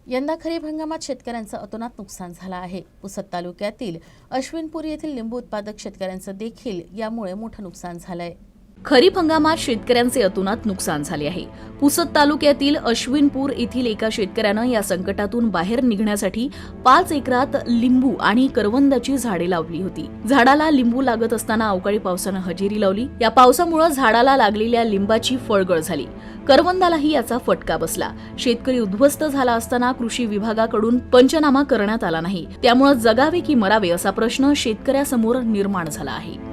यंदा खरीप हंगामात शेतकऱ्यांचं अतोनात नुकसान झालं आहे। पुसद तालुक्यातील अश्विनपूर येथील लिंबू उत्पादक शेतकऱ्यांचं देखील यामुळे मोठं नुकसान झालंय। खरीप हंगामात शेतकऱ्यांचे अतोनात नुकसान झाले आहे। पुसद तालुक्यातील अश्विनपूर येथील एका शेतकऱ्यानं या संकटातून बाहेर निघण्यासाठी 5 एकरात लिंबू आणि करवंदाची झाडे लावली होती। झाडाला लिंबू लागत असताना अवकाळी पावसानं हजेरी लावली। या पावसामुळे झाडाला लागलेल्या लिंबाची फळगळ झाली। करवंदालाही याचा फटका बसला। शेतकरी उद्ध्वस्त झाला असताना कृषी विभागाकडून पंचनामा करण्यात आला नाही। त्यामुळे जगावे की मरावे असा प्रश्न शेतकऱ्यासमोर निर्माण झाला आहे।